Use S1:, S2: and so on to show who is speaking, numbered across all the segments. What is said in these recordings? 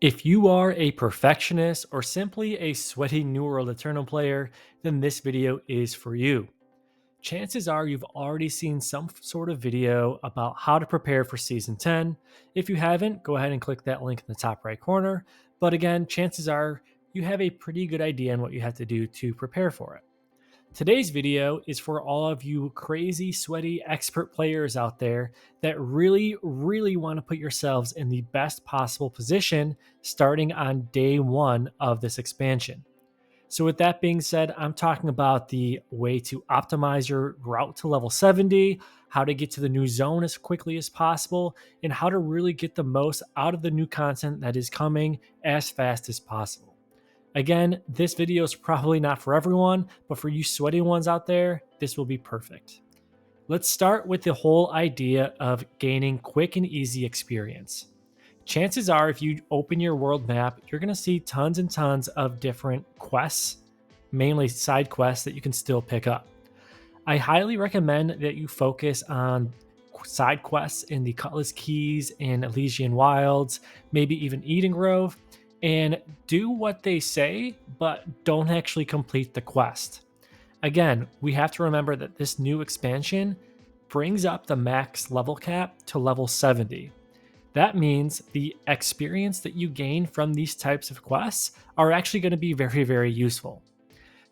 S1: If you are a perfectionist or simply a sweaty New World Aeternum player, then this video is for you. Chances are you've already seen some sort of video about how to prepare for Season 10. If you haven't, go ahead and click that link in the top right corner. But again, chances are you have a pretty good idea on what you have to do to prepare for it. Today's video is for all of you crazy, sweaty, expert players out there that really want to put yourselves in the best possible position starting on day one of this expansion. So with that being said, I'm talking about the way to optimize your route to level 70, how to get to the new zone as quickly as possible, and how to really get the most out of the new content that is coming as fast as possible. Again, this video is probably not for everyone, but for you sweaty ones out there, this will be perfect. Let's start with the whole idea of gaining quick and easy experience. Chances are if you open your world map, you're going to see tons and tons of different quests, mainly side quests that you can still pick up. I highly recommend that you focus on side quests in the Cutlass Keys and Elysian Wilds, maybe even Eden Grove, and do what they say, but don't actually complete the quest. Again, we have to remember that this new expansion brings up the max level cap to level 70. That means the experience that you gain from these types of quests are actually going to be very useful.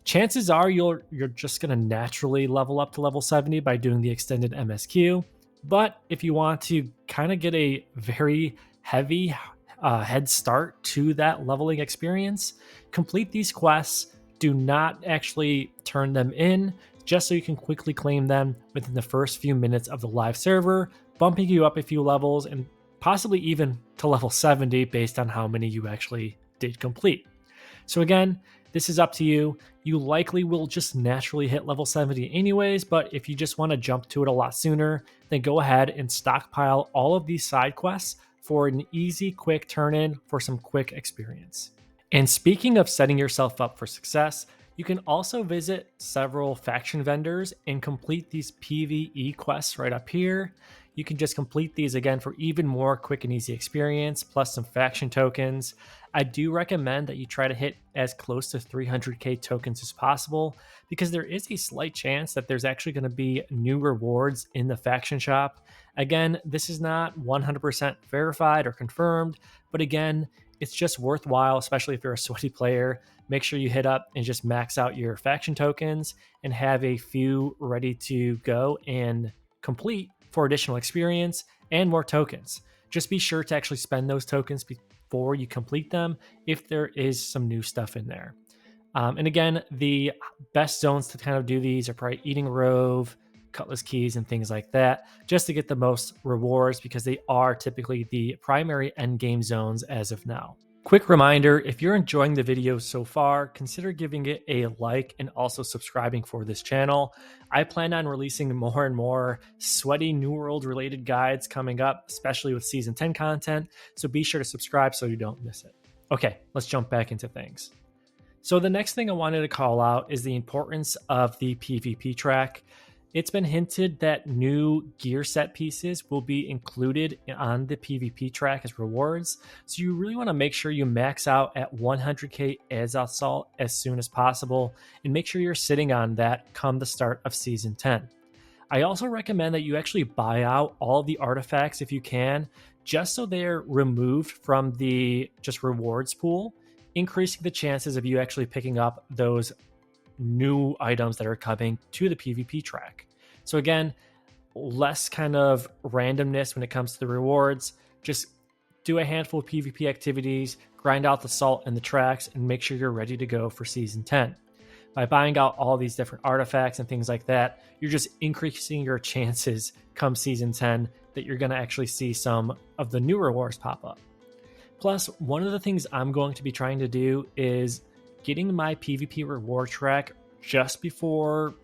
S1: Chances are you're just going to naturally level up to level 70 by doing the extended MSQ, but if you want to kind of get a very heavy head start to that leveling experience, complete these quests. Do not actually turn them in, just so you can quickly claim them within the first few minutes of the live server, bumping you up a few levels and possibly even to level 70 based on how many you actually did complete. So again, this is up to you. You likely will just naturally hit level 70 anyways, but if you just want to jump to it a lot sooner, then go ahead and stockpile all of these side quests for an easy, quick turn-in for some quick experience. And speaking of setting yourself up for success, you can also visit several faction vendors and complete these PvE quests right up here. You can just complete these again for even more quick and easy experience, plus some faction tokens. I do recommend that you try to hit as close to 300k tokens as possible, because there is a slight chance that there's actually going to be new rewards in the faction shop. Again, this is not 100% verified or confirmed, but again, it's just worthwhile, especially if you're a sweaty player. Make sure you hit up and just max out your faction tokens and have a few ready to go and complete for additional experience and more tokens. Just be sure to actually spend those tokens before you complete them if there is some new stuff in there. And again, the best zones to kind of do these are probably Eden Grove, Cutlass Keys, and things like that, just to get the most rewards, because they are typically the primary end game zones as of now. Quick reminder, if you're enjoying the video so far, consider giving it a like and also subscribing for this channel. I plan on releasing more and more sweaty New World related guides coming up, especially with Season 10 content, so be sure to subscribe so you don't miss it. Okay, let's jump back into things. So the next thing I wanted to call out is the importance of the PvP track. It's been hinted that new gear set pieces will be included on the PvP track as rewards, so you really want to make sure you max out at 100k Azoth Salt as soon as possible, and make sure you're sitting on that come the start of Season 10. I also recommend that you actually buy out all of the artifacts if you can, just so they're removed from the just rewards pool, increasing the chances of you actually picking up those new items that are coming to the PvP track. So again, less kind of randomness when it comes to the rewards. Just do a handful of PvP activities, grind out the salt and the tracks, and make sure you're ready to go for Season 10. By buying out all these different artifacts and things like that, you're just increasing your chances come Season 10 that you're going to actually see some of the new rewards pop up. Plus, one of the things I'm going to be trying to do is getting my PvP reward track just before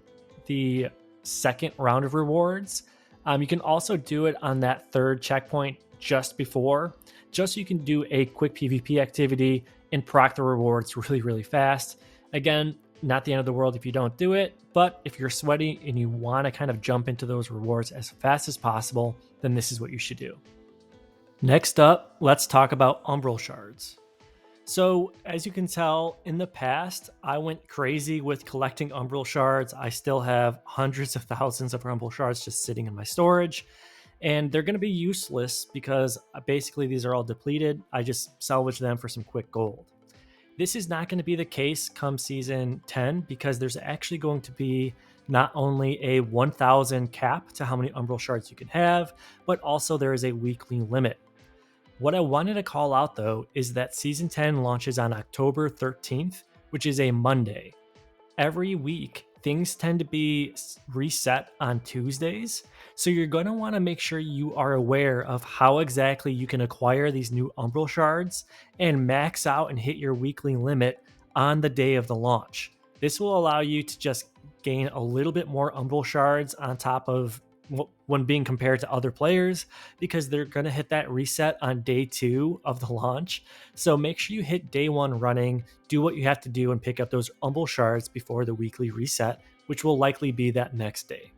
S1: the second round of rewards. You can also do it on that third checkpoint just before, just so you can do a quick PvP activity and proc the rewards really fast. Again, not the end of the world if you don't do it, but if you're sweaty and you want to kind of jump into those rewards as fast as possible, then this is what you should do. Next up, let's talk about Umbral shards. So, as you can tell, in the past, I went crazy with collecting Umbral shards. I still have hundreds of thousands of Umbral shards just sitting in my storage, and they're going to be useless because basically these are all depleted. I just salvage them for some quick gold. This is not going to be the case come season 10 because there's actually going to be not only a 1,000 cap to how many Umbral shards you can have, but also there is a weekly limit. What I wanted to call out though is that season 10 launches on October 13th, which is a Monday. Every week, things tend to be reset on Tuesdays. So you're going to want to make sure you are aware of how exactly you can acquire these new Umbral shards and max out and hit your weekly limit on the day of the launch. This will allow you to just gain a little bit more Umbral shards on top of when being compared to other players because they're going to hit that reset on day 2 of the launch. So make sure you hit day 1 running, do what you have to do, and pick up those Umbral shards before the weekly reset, which will likely be that next day.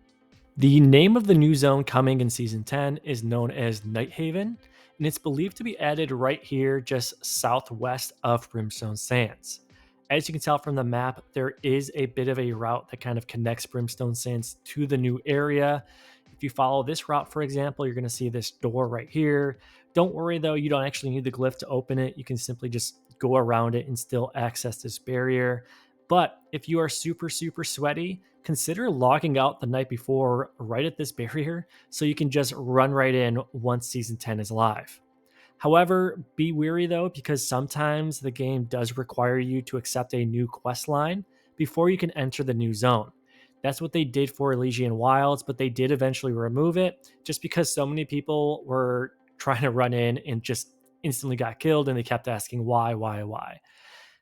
S1: The name of the new zone coming in Season 10 is known as Nighthaven, and it's believed to be added right here just southwest of Brimstone Sands. As you can tell from the map, there is a bit of a route that kind of connects Brimstone Sands to the new area. If you follow this route, for example, you're going to see this door right here. Don't worry though, you don't actually need the glyph to open it. You can simply just go around it and still access this barrier. But if you are super sweaty, consider logging out the night before right at this barrier so you can just run right in once Season 10 is live. However, be wary though, because sometimes the game does require you to accept a new quest line before you can enter the new zone. That's what they did for Elysian Wilds, but they did eventually remove it just because so many people were trying to run in and just instantly got killed and they kept asking why.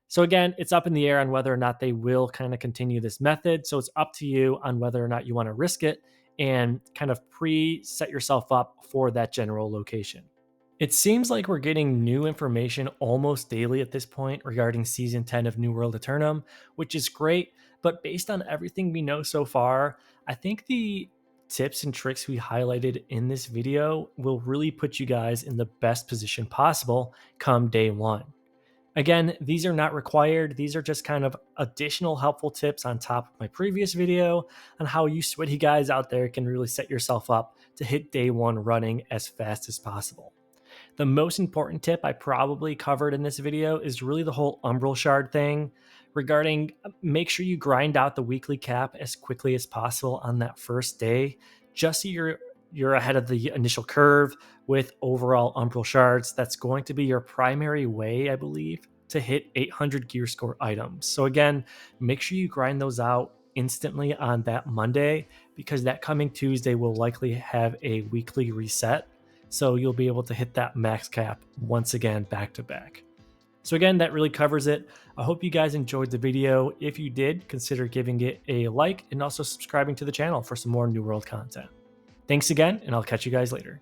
S1: So again, it's up in the air on whether or not they will kind of continue this method. So it's up to you on whether or not you want to risk it and kind of pre-set yourself up for that general location. It seems like we're getting new information almost daily at this point regarding Season 10 of New World Aeternum, which is great. But based on everything we know so far, I think the tips and tricks we highlighted in this video will really put you guys in the best position possible come day 1. Again, these are not required. These are just kind of additional helpful tips on top of my previous video on how you sweaty guys out there can really set yourself up to hit day 1 running as fast as possible. The most important tip I probably covered in this video is really the whole Umbral shard thing regarding make sure you grind out the weekly cap as quickly as possible on that first day, just so you're ahead of the initial curve with overall Umbral shards. That's going to be your primary way, I believe, to hit 800 gear score items. So again, make sure you grind those out instantly on that Monday because that coming Tuesday will likely have a weekly reset. So you'll be able to hit that max cap once again back to back. So again, that really covers it. I hope you guys enjoyed the video. If you did, consider giving it a like and also subscribing to the channel for some more New World content. Thanks again, and I'll catch you guys later.